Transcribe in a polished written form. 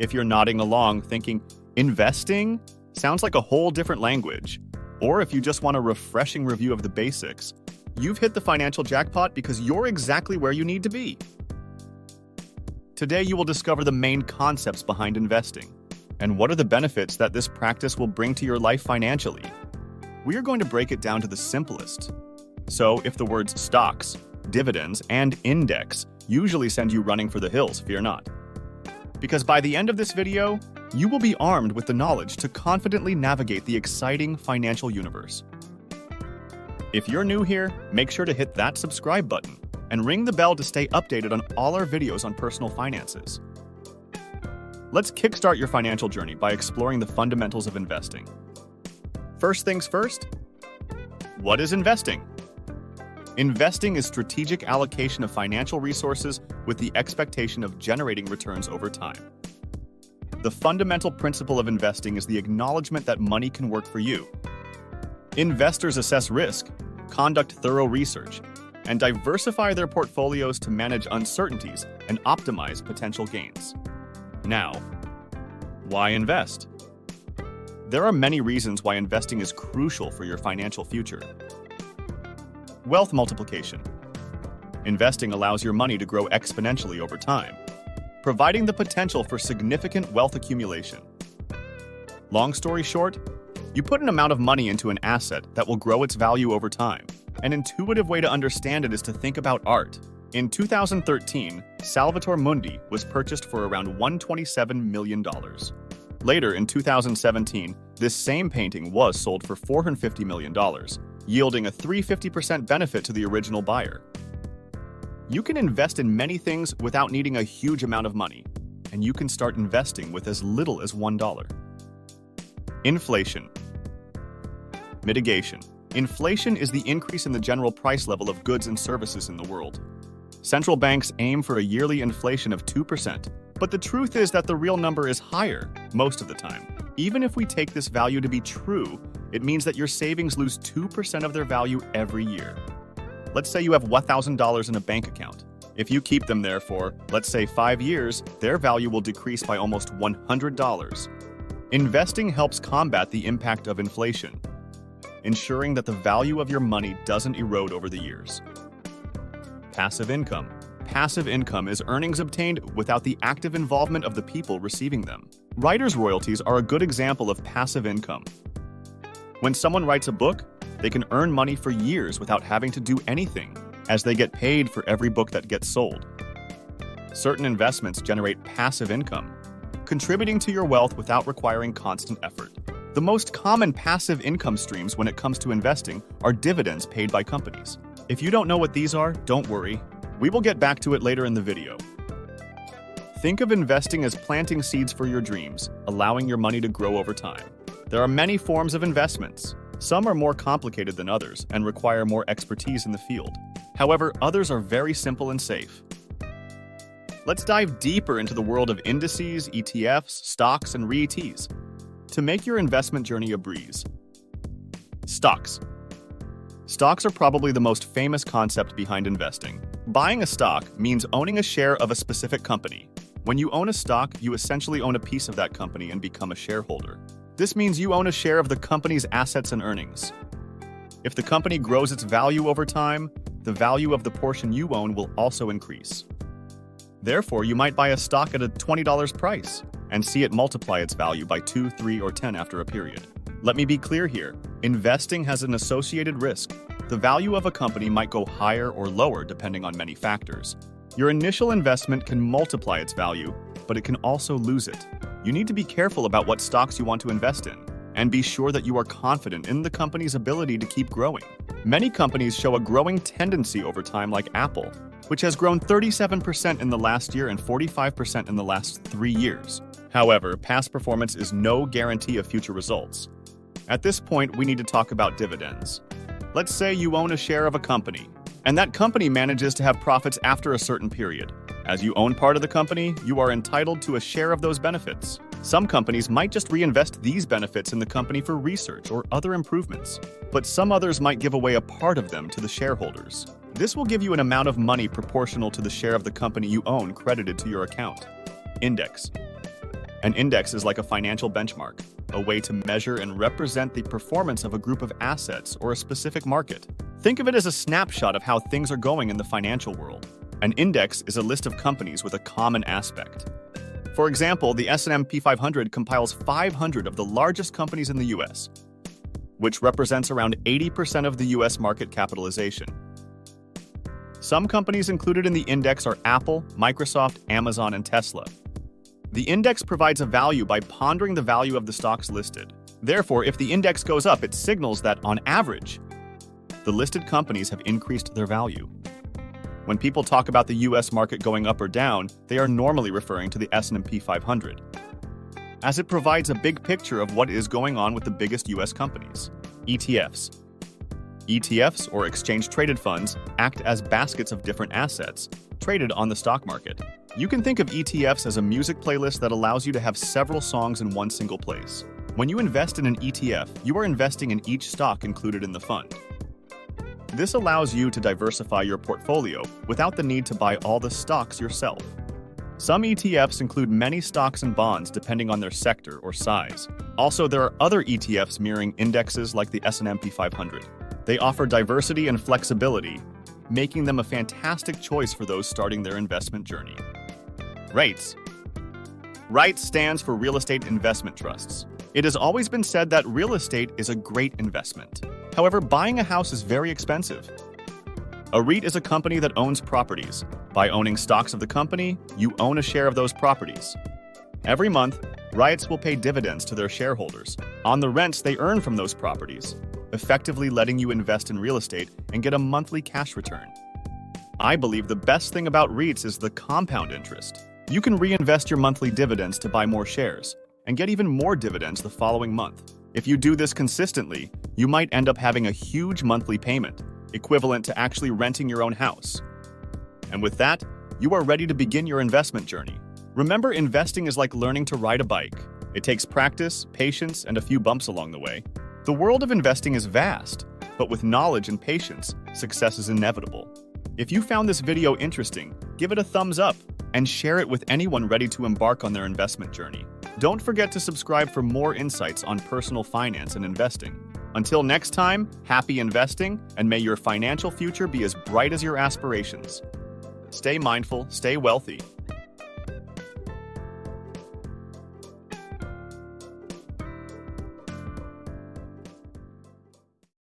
If you're nodding along thinking, investing sounds like a whole different language, or if you just want a refreshing review of the basics, you've hit the financial jackpot because you're exactly where you need to be. Today, you will discover the main concepts behind investing and what are the benefits that this practice will bring to your life financially. We are going to break it down to the simplest. So, if the words stocks, dividends, and index usually send you running for the hills, fear not. Because by the end of this video, you will be armed with the knowledge to confidently navigate the exciting financial universe. If you're new here, make sure to hit that subscribe button and ring the bell to stay updated on all our videos on personal finances. Let's kickstart your financial journey by exploring the fundamentals of investing. First things first, what is investing? Investing is strategic allocation of financial resources with the expectation of generating returns over time. The fundamental principle of investing is the acknowledgement that money can work for you. Investors assess risk, conduct thorough research, and diversify their portfolios to manage uncertainties and optimize potential gains. Now, why invest? There are many reasons why investing is crucial for your financial future. Wealth multiplication. Investing allows your money to grow exponentially over time, providing the potential for significant wealth accumulation. Long story short, you put an amount of money into an asset that will grow its value over time. An intuitive way to understand it is to think about art. In 2013, Salvator Mundi was purchased for around $127 million. Later, in 2017, this same painting was sold for $450 million, yielding a 350% benefit to the original buyer. You can invest in many things without needing a huge amount of money, and you can start investing with as little as $1. Inflation. Mitigation. Inflation is the increase in the general price level of goods and services in the world. Central banks aim for a yearly inflation of 2%, but the truth is that the real number is higher most of the time. Even if we take this value to be true, it means that your savings lose 2% of their value every year. Let's say you have $1,000 in a bank account. If you keep them there for, let's say, 5 years, their value will decrease by almost $100. Investing helps combat the impact of inflation, ensuring that the value of your money doesn't erode over the years. Passive income. Passive income is earnings obtained without the active involvement of the people receiving them. Writers' royalties are a good example of passive income. When someone writes a book, they can earn money for years without having to do anything, as they get paid for every book that gets sold. Certain investments generate passive income, contributing to your wealth without requiring constant effort. The most common passive income streams when it comes to investing are dividends paid by companies. If you don't know what these are, don't worry. We will get back to it later in the video. Think of investing as planting seeds for your dreams, allowing your money to grow over time. There are many forms of investments. Some are more complicated than others and require more expertise in the field. However, others are very simple and safe. Let's dive deeper into the world of indices, ETFs, stocks, and REITs to make your investment journey a breeze. Stocks. Stocks are probably the most famous concept behind investing. Buying a stock means owning a share of a specific company. When you own a stock, you essentially own a piece of that company and become a shareholder. This means you own a share of the company's assets and earnings. If the company grows its value over time, the value of the portion you own will also increase. Therefore, you might buy a stock at a $20 price and see it multiply its value by 2, 3, or 10 after a period. Let me be clear here. Investing has an associated risk. The value of a company might go higher or lower depending on many factors. Your initial investment can multiply its value, but it can also lose it. You need to be careful about what stocks you want to invest in, and be sure that you are confident in the company's ability to keep growing. Many companies show a growing tendency over time, like Apple, which has grown 37% in the last year and 45% in the last 3 years. However, past performance is no guarantee of future results. At this point, we need to talk about dividends. Let's say you own a share of a company, and that company manages to have profits after a certain period. As you own part of the company, you are entitled to a share of those benefits. Some companies might just reinvest these benefits in the company for research or other improvements, but some others might give away a part of them to the shareholders. This will give you an amount of money proportional to the share of the company you own credited to your account. Index. An index is like a financial benchmark, a way to measure and represent the performance of a group of assets or a specific market. Think of it as a snapshot of how things are going in the financial world. An index is a list of companies with a common aspect. For example, the S&P 500 compiles 500 of the largest companies in the US, which represents around 80% of the US market capitalization. Some companies included in the index are Apple, Microsoft, Amazon, and Tesla. The index provides a value by pondering the value of the stocks listed. Therefore, if the index goes up, it signals that, on average, the listed companies have increased their value. When people talk about the US market going up or down, they are normally referring to the S&P 500, as it provides a big picture of what is going on with the biggest US companies. ETFs. ETFs, or exchange-traded funds, act as baskets of different assets traded on the stock market. You can think of ETFs as a music playlist that allows you to have several songs in one single place. When you invest in an ETF, you are investing in each stock included in the fund. This allows you to diversify your portfolio without the need to buy all the stocks yourself. Some ETFs include many stocks and bonds depending on their sector or size. Also, there are other ETFs mirroring indexes like the S&P 500. They offer diversity and flexibility, making them a fantastic choice for those starting their investment journey. REITs. REITs stands for Real Estate Investment Trusts. It has always been said that real estate is a great investment. However, buying a house is very expensive. A REIT is a company that owns properties. By owning stocks of the company, you own a share of those properties. Every month, REITs will pay dividends to their shareholders on the rents they earn from those properties, effectively letting you invest in real estate and get a monthly cash return. I believe the best thing about REITs is the compound interest. You can reinvest your monthly dividends to buy more shares and get even more dividends the following month. If you do this consistently, you might end up having a huge monthly payment, equivalent to actually renting your own house. And with that, you are ready to begin your investment journey. Remember, investing is like learning to ride a bike. It takes practice, patience, and a few bumps along the way. The world of investing is vast, but with knowledge and patience, success is inevitable. If you found this video interesting, give it a thumbs up and share it with anyone ready to embark on their investment journey. Don't forget to subscribe for more insights on personal finance and investing. Until next time, happy investing, and may your financial future be as bright as your aspirations. Stay mindful, stay wealthy,